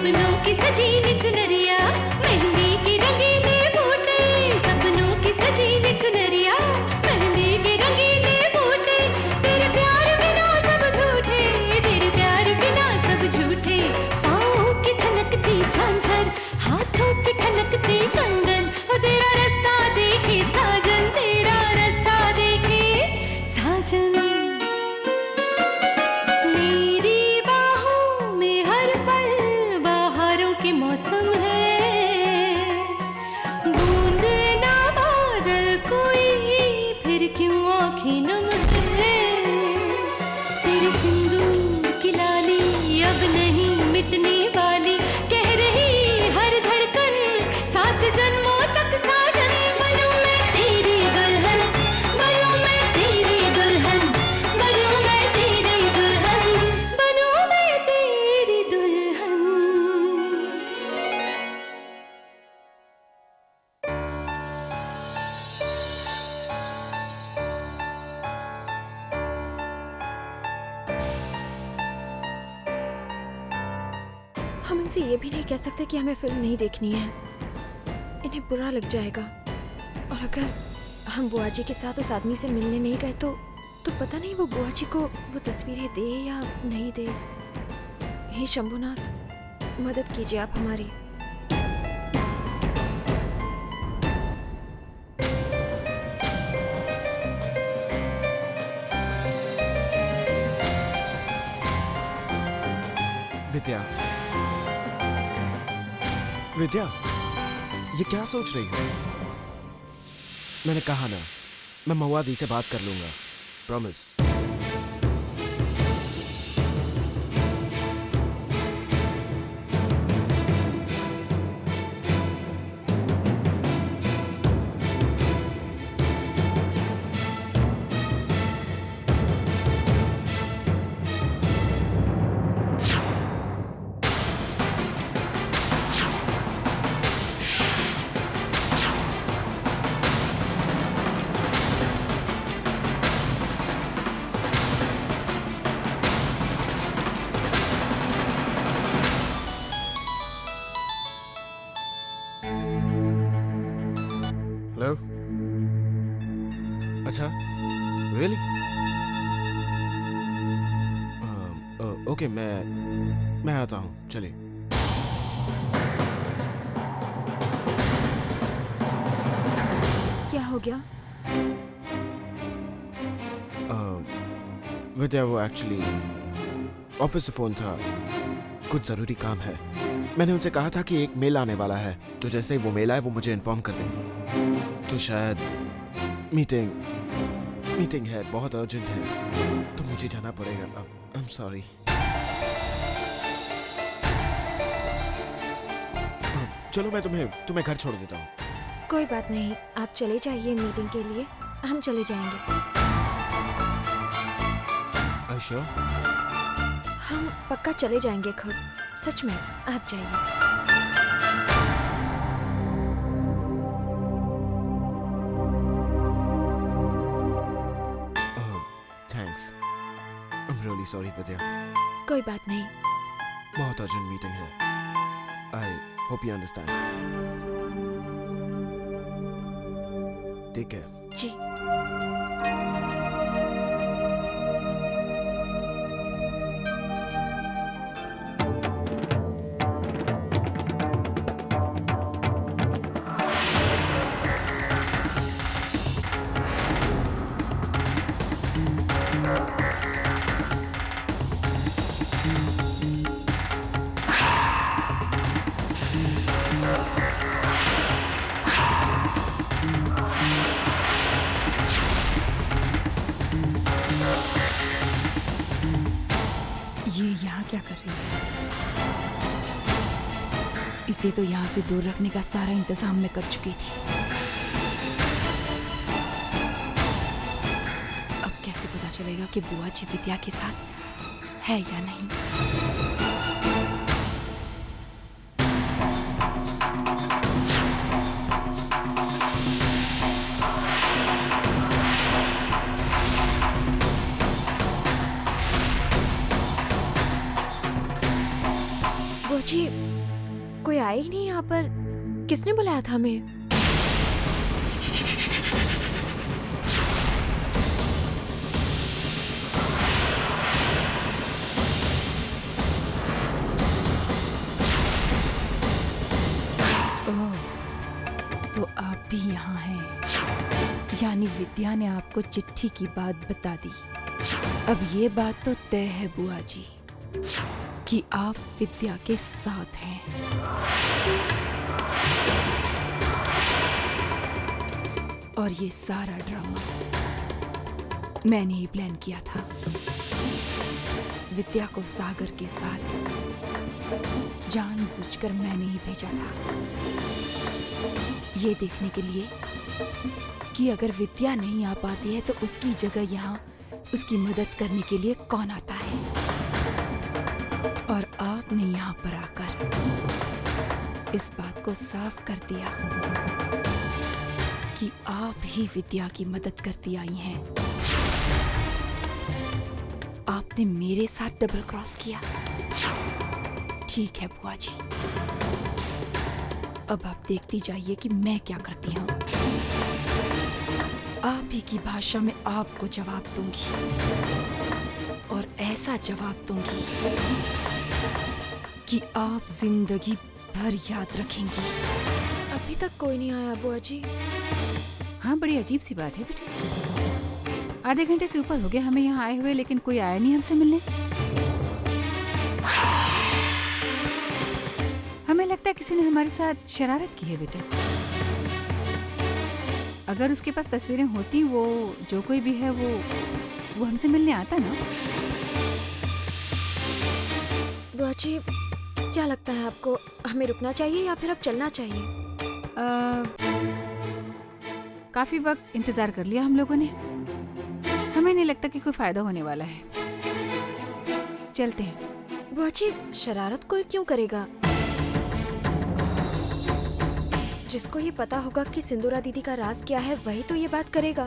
सपनों की सजीली चुनरिया, मेहंदी की रंगीले बूटे, सपनों की सजीली चुनरिया, मेहंदी के रंगीले बूटे, तेरे प्यार बिना सब झूठे, तेरे प्यार बिना सब झूठे, पाँव की छलकती झांझर, हाथों की ठनकती कंगन, और तेरा रास्ता देखे साजन, तेरा रास्ता देखे साजन। मेरी बाहों में हर पल बहारों के मौसम है, बूंद ना बादल कोई, फिर क्यों आँखें नम है, तेरे सिंदूर की लाली अब नहीं मिटने वाली, कह रही हर धड़कन सात जन्मों तक साजन। बनूं मैं तेरी दुल्हन, बनूं मैं तेरी दुल्हन, बनूं मैं तेरी दुल्हन, बनूं मैं तेरी दुल्हन। हम इनसे ये भी नहीं कह सकते कि हमें फिल्म नहीं देखनी है, इन्हें बुरा लग जाएगा। और अगर हम बुआ जी के साथ उस आदमी से मिलने नहीं गए तो पता नहीं वो बुआ जी को वो तस्वीरें दे या नहीं दे। हे शंभुनाथ, मदद कीजिए आप हमारी। विद्या, विद्या, ये क्या सोच रही हो? मैंने कहा ना, मैं महुआ दी से बात कर लूंगा, प्रॉमिस। हेलो, अच्छा, रियली? ओके, मैं आता हूँ, चलिए। क्या हो गया? विद्या, वो एक्चुअली ऑफिस से फोन था, कुछ जरूरी काम है। मैंने उनसे कहा था कि एक मेल आने वाला है, तो जैसे ही वो मेल आए वो मुझे इन्फॉर्म कर दें। तो शायद मीटिंग है, बहुत अर्जेंट है, तो मुझे जाना पड़ेगा। I am sorry. चलो, मैं तुम्हें घर छोड़ देता हूँ। कोई बात नहीं, आप चले जाइए मीटिंग के लिए, हम चले जाएंगे। Are you sure? हम पक्का चले जाएंगे खुद, सच में, आप जाइए। Thanks, I am really sorry Vidya. कोई बात नहीं। बहुत अर्जेंट मीटिंग है। I hope you understand. ठीक है जी। ये यहाँ क्या कर रही है? इसे तो यहाँ से दूर रखने का सारा इंतजाम मैं कर चुकी थी। अब कैसे पता चलेगा कि बुआ जी विद्या के साथ है या नहीं? बुआ जी, कोई आया ही नहीं यहाँ पर। किसने बुलाया था हमें? ओह, तो आप भी यहाँ हैं। यानी विद्या ने आपको चिट्ठी की बात बता दी। अब ये बात तो तय है बुआ जी कि आप विद्या के साथ हैं। और ये सारा ड्रामा मैंने ही प्लान किया था। विद्या को सागर के साथ जानबूझकर मैंने ही भेजा था, ये देखने के लिए कि अगर विद्या नहीं आ पाती है तो उसकी जगह यहाँ उसकी मदद करने के लिए कौन आता है। और आपने यहाँ पर आकर इस बात को साफ कर दिया कि आप ही विद्या की मदद करती आई हैं। आपने मेरे साथ डबल क्रॉस किया। ठीक है बुआ जी, अब आप देखती जाइए कि मैं क्या करती हूँ। आप ही की भाषा में आपको जवाब दूंगी, और ऐसा जवाब दूंगी कि आप जिंदगी भर याद रखेंगी। अभी तक कोई नहीं आया बुआ जी। हाँ, बड़ी अजीब सी बात है बेटे। आधे घंटे से ऊपर हो गया हमें यहाँ आए हुए, लेकिन कोई आया नहीं हमसे मिलने। हमें लगता है किसी ने हमारे साथ शरारत की है बेटे। अगर उसके पास तस्वीरें होती, वो जो कोई भी है वो हमसे मिलने आता ना। बुआ जी, क्या लगता है आपको, हमें रुकना चाहिए या फिर अब चलना चाहिए? काफी वक्त इंतजार कर लिया हम लोगों ने। हमें नहीं लगता कि कोई फायदा होने वाला है। चलते हैं। बुआ जी, शरारत कोई क्यों करेगा? जिसको ये पता होगा कि सिंदूरा दीदी का राज क्या है, वही तो ये बात करेगा।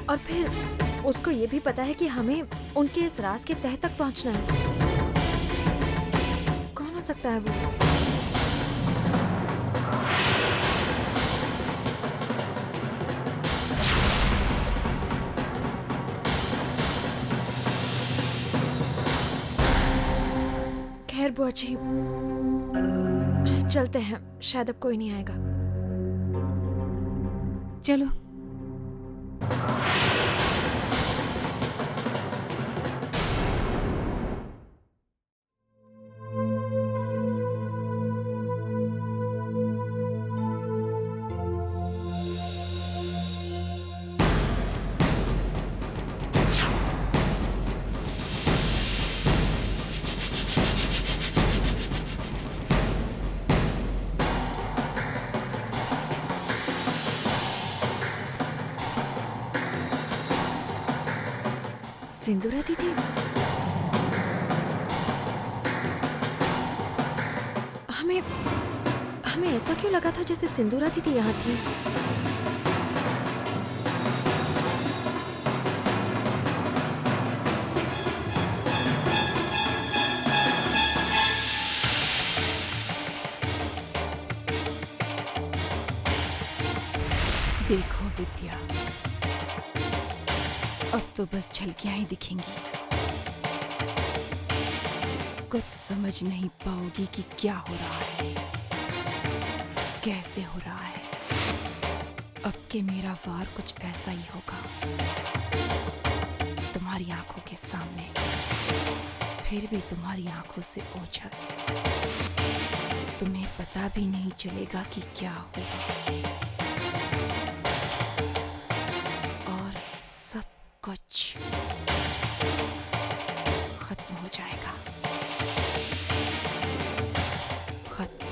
और फिर उसको ये भी पता है कि हमें उनके इस राज के तह तक पहुंचना है। कौन हो सकता है वो? खैर बुआ जी, चलते हैं, शायद अब कोई नहीं आएगा। चलो। सिंदूरा दीदी, हमें ऐसा क्यों लगा था जैसे सिंदूरा दीदी यहाँ थी? देखो विद्या, अब तो बस झलकियां ही दिखेंगी। कुछ समझ नहीं पाओगी कि क्या हो रहा है, कैसे हो रहा है। अब के मेरा वार कुछ ऐसा ही होगा, तुम्हारी आंखों के सामने, फिर भी तुम्हारी आंखों से ओझल। तुम्हें पता भी नहीं चलेगा कि क्या होगा, और सब कुछ खत्म हो जाएगा। खत्म।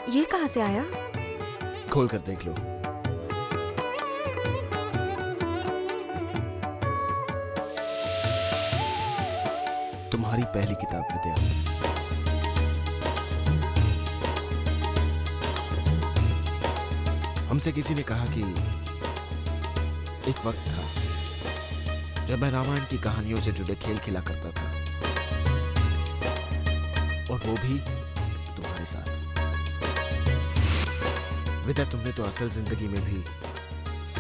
ये कहाँ से आया? खोल कर देख लो। तुम्हारी पहली किताब विद्या। हमसे किसी ने कहा कि एक वक्त था जब मैं रामायण की कहानियों से जुड़े खेल खेला करता था, और वो भी तुम्हारे साथ। विद्या, तुमने तो असल जिंदगी में भी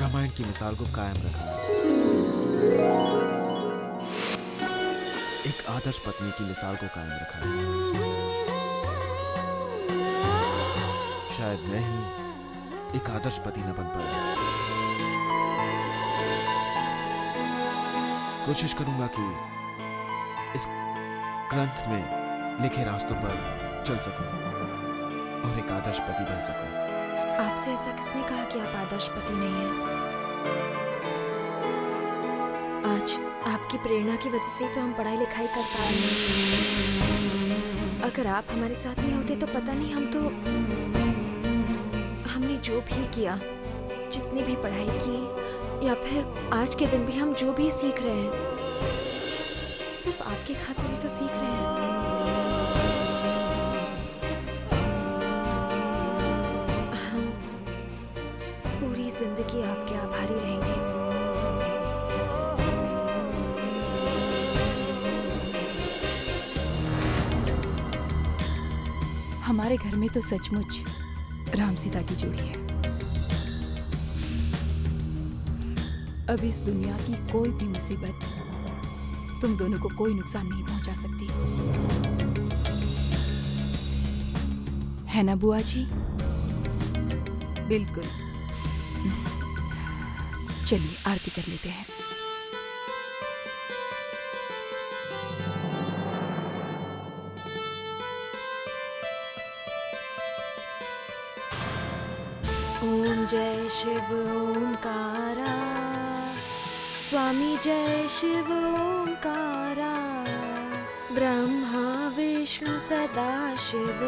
रामायण की मिसाल को कायम रखा है। एक आदर्श पत्नी की मिसाल को कायम रखा है। शायद मैं ही एक आदर्श पति न बन पाया। कोशिश करूंगा कि इस ग्रंथ में लिखे रास्तों पर चल सकूं और एक आदर्श पति बन सकूं। आपसे ऐसा किसने कहा कि आप आदर्श पति नहीं हैं? आज आपकी प्रेरणा की वजह से तो हम पढ़ाई लिखाई कर पा रहे हैं। अगर आप हमारे साथ नहीं होते तो पता नहीं हमने जो भी किया, जितनी भी पढ़ाई की, या फिर आज के दिन भी हम जो भी सीख रहे हैं, सिर्फ आपकी खातिर ही तो सीख रहे हैं। हम पूरी जिंदगी आपके आभारी रहेंगे। हमारे घर में तो सचमुच राम सीता की जोड़ी है। अब इस दुनिया की कोई भी मुसीबत तुम दोनों को कोई नुकसान नहीं पहुंचा सकती, है ना बुआ जी? बिल्कुल। चलिए आरती कर लेते हैं। ओम जय शिव ओंकारा, स्वामी जय शिव ओंकारा, ब्रह्मा विष्णु सदा शिव।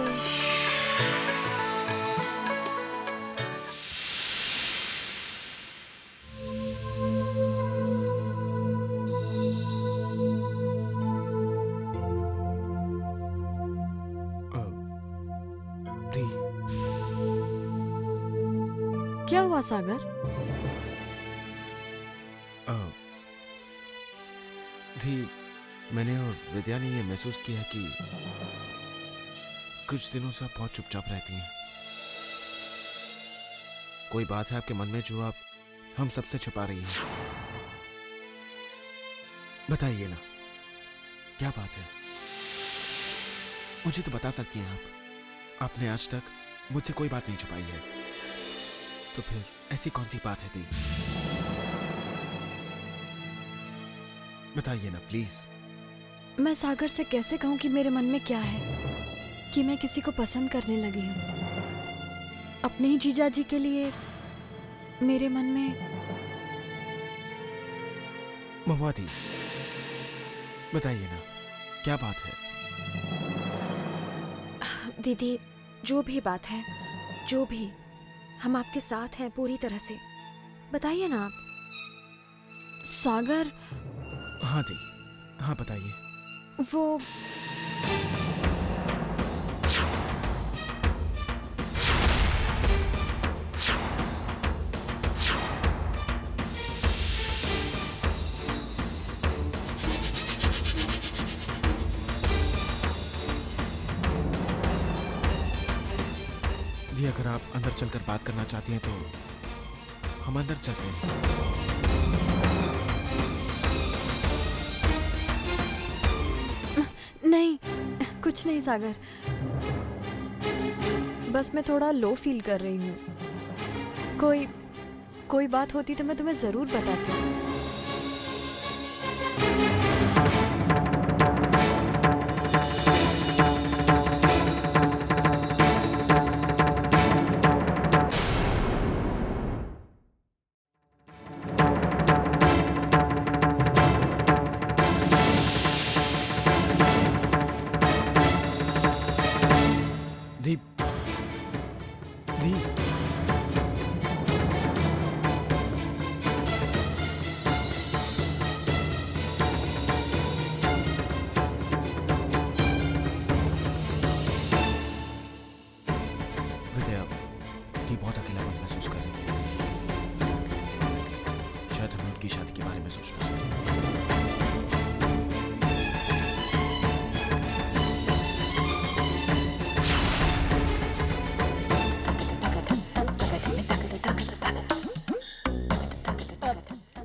दी, क्या हुआ सागर? दी, मैंने और विद्या ने ये महसूस किया कि कुछ दिनों से आप बहुत चुपचाप रहती हैं। कोई बात है आपके मन में जो आप हम सबसे छुपा रही हैं? बताइए ना, क्या बात है? मुझे तो बता सकती हैं आप। आपने आज तक मुझसे कोई बात नहीं छुपाई है, तो फिर ऐसी कौन सी बात है दी? बताइए ना प्लीज। मैं सागर से कैसे कहूँ कि मेरे मन में क्या है, कि मैं किसी को पसंद करने लगी हूँ। अपने ही जीजा जी के लिए मेरे मन में। महुआ दी, बताइए ना, क्या बात है? दीदी, जो भी बात है, जो भी, हम आपके साथ हैं पूरी तरह से। बताइए ना आप। सागर। हाँ दी, हाँ बताइए। वो दी, अगर आप अंदर चलकर बात करना चाहती हैं तो हम अंदर चलते हैं। नहीं, कुछ नहीं सागर, बस मैं थोड़ा लो फील कर रही हूँ। कोई बात होती तो मैं तुम्हें जरूर बताती।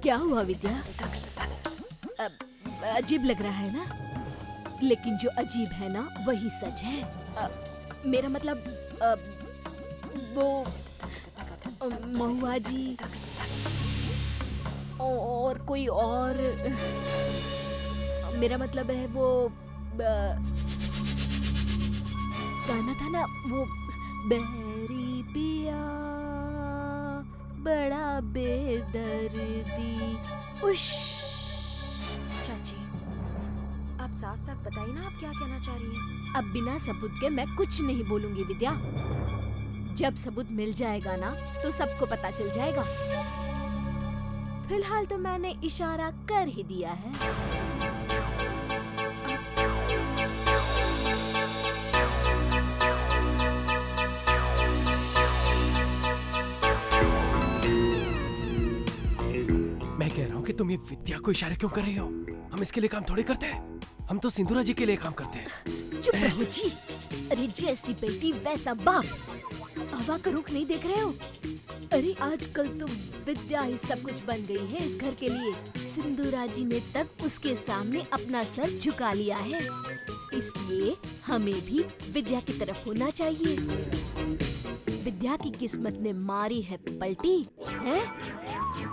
क्या हुआ विद्या? अजीब लग रहा है ना? लेकिन जो अजीब है ना वही सच है। मेरा मतलब वो महुआ जी और कोई और, मेरा मतलब है वो गाना था ना वो, बहरी पिया बड़ा बेदर्दी। उश चाची, आप साफ साफ बताइए ना, आप क्या कहना चाह रही हैं? अब बिना सबूत के मैं कुछ नहीं बोलूंगी विद्या। जब सबूत मिल जाएगा ना तो सबको पता चल जाएगा। फिलहाल तो मैंने इशारा कर ही दिया है। मैं कह रहा हूँ कि तुम ये विद्या को इशारे क्यों कर रही हो? हम इसके लिए काम थोड़ी करते हैं, हम तो सिंदूरा जी के लिए काम करते हैं। चुप रहो जी। अरे जैसी बेटी वैसा बाप। हवा का रुख नहीं देख रहे हो? अरे आजकल तो विद्या ही सब कुछ बन गई है इस घर के लिए। सिंदूरा जी ने तक उसके सामने अपना सर झुका लिया है, इसलिए हमें भी विद्या की तरफ होना चाहिए। विद्या की किस्मत ने मारी है पलटी है,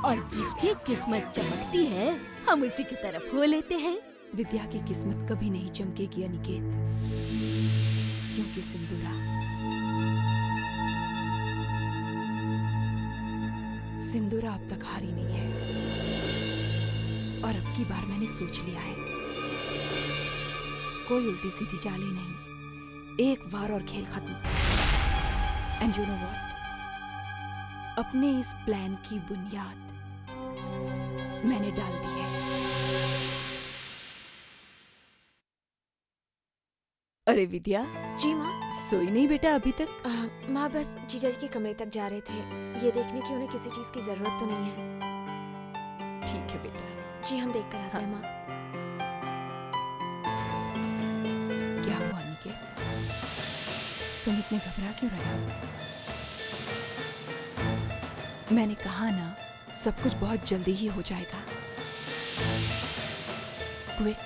और जिसकी किस्मत चमकती है हम उसी की तरफ हो लेते हैं। विद्या की किस्मत कभी नहीं चमकेगी अनिकेत, क्योंकि सिंदूरा अब तक हारी नहीं है। और अब की बार मैंने सोच लिया है, कोई उल्टी सीधी चालें नहीं, एक बार और खेल खत्म। एंड यू नो व्हाट, अपने इस प्लान की बुनियाद मैंने डाल दी है। अरे विद्या, जी माँ। सोई नहीं बेटा अभी तक? माँ बस जीजा जी के कमरे तक जा रहे थे, ये देखने की उन्हें किसी चीज की जरूरत तो नहीं है। ठीक है बेटा। जी हम देख कर आते हैं माँ। क्या हुआ अनिकेत, तुम इतने घबरा क्यों रहे हो? मैंने कहा ना, सब कुछ बहुत जल्दी ही हो जाएगा, क्विक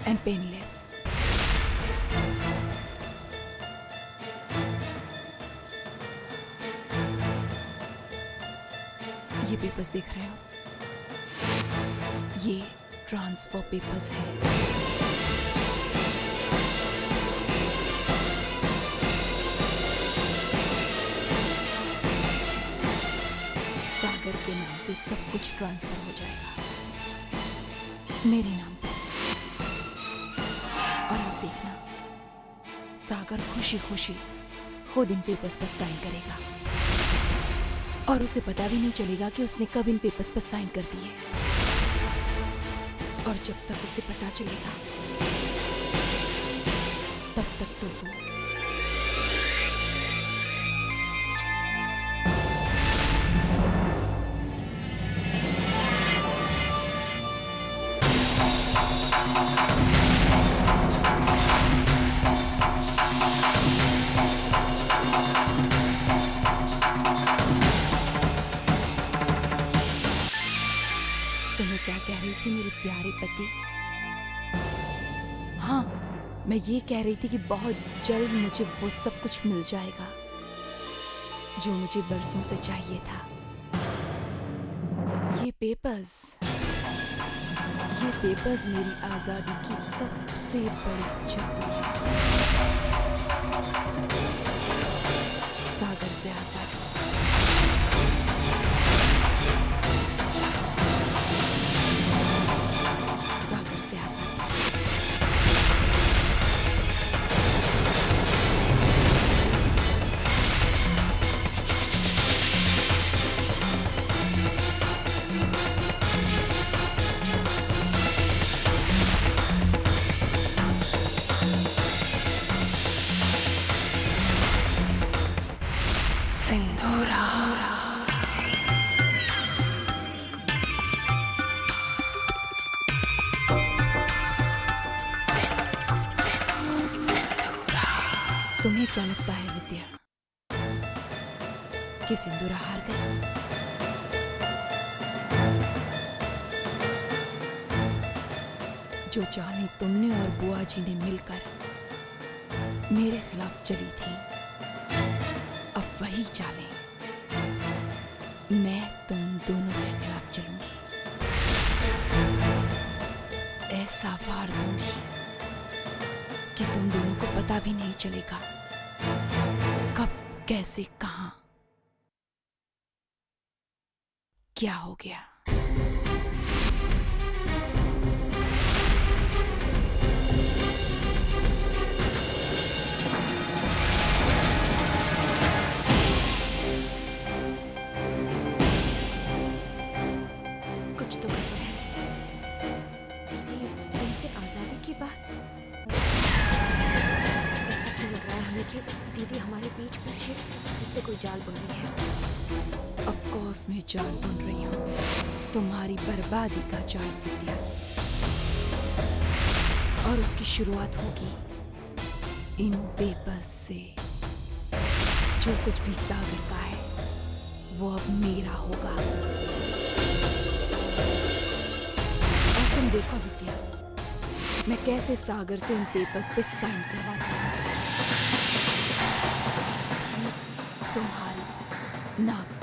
एंड पेनलेस। ये पेपर्स देख रहे हो, ये ट्रांसफर पेपर्स हैं। सागर के नाम से सब कुछ ट्रांसफर हो जाएगा मेरे नाम पर। और आप देखना, सागर खुशी खुशी खुद इन पेपर्स पर साइन करेगा, और उसे पता भी नहीं चलेगा कि उसने कब इन पेपर्स पर साइन कर दिए। और जब तक उसे पता चलेगा, तब तक तो वो क्या कह रही थी मेरे प्यारे पति? हाँ, मैं ये कह रही थी कि बहुत जल्द मुझे वो सब कुछ मिल जाएगा जो मुझे बरसों से चाहिए था। ये पेपर्स मेरी आजादी की सबसे बड़ी चाबी है। सागर से आजादी। तुम्हें क्या लगता है विद्या कि सिंदूरा हार गई? जो चालें तुमने और बुआ जी ने मिलकर मेरे खिलाफ चली थी, अब वही चालें मैं तुम दोनों के खिलाफ चलूंगी। ऐसा वार दूंगी कि तुम दोनों को पता भी नहीं चलेगा कब, कैसे, कहां क्या हो गया। कुछ तो गड़बड़ है। दीदी, इनसे आजादी की बात। ऐसा क्यों लग रहा है हमें कि दीदी हमारे बीच पीछे इससे कोई जाल बुन रही है। ऑफ कोर्स मैं जाल बुन रही हूँ, तुम्हारी बर्बादी का जाल विद्या। और उसकी शुरुआत होगी इन पेपर्स से। जो कुछ भी सागर का है वो अब मेरा होगा। और तुम देखो विद्या, मैं कैसे सागर से इन पेपर्स पे साइन करवाती हूँ। तुम्हारी नाक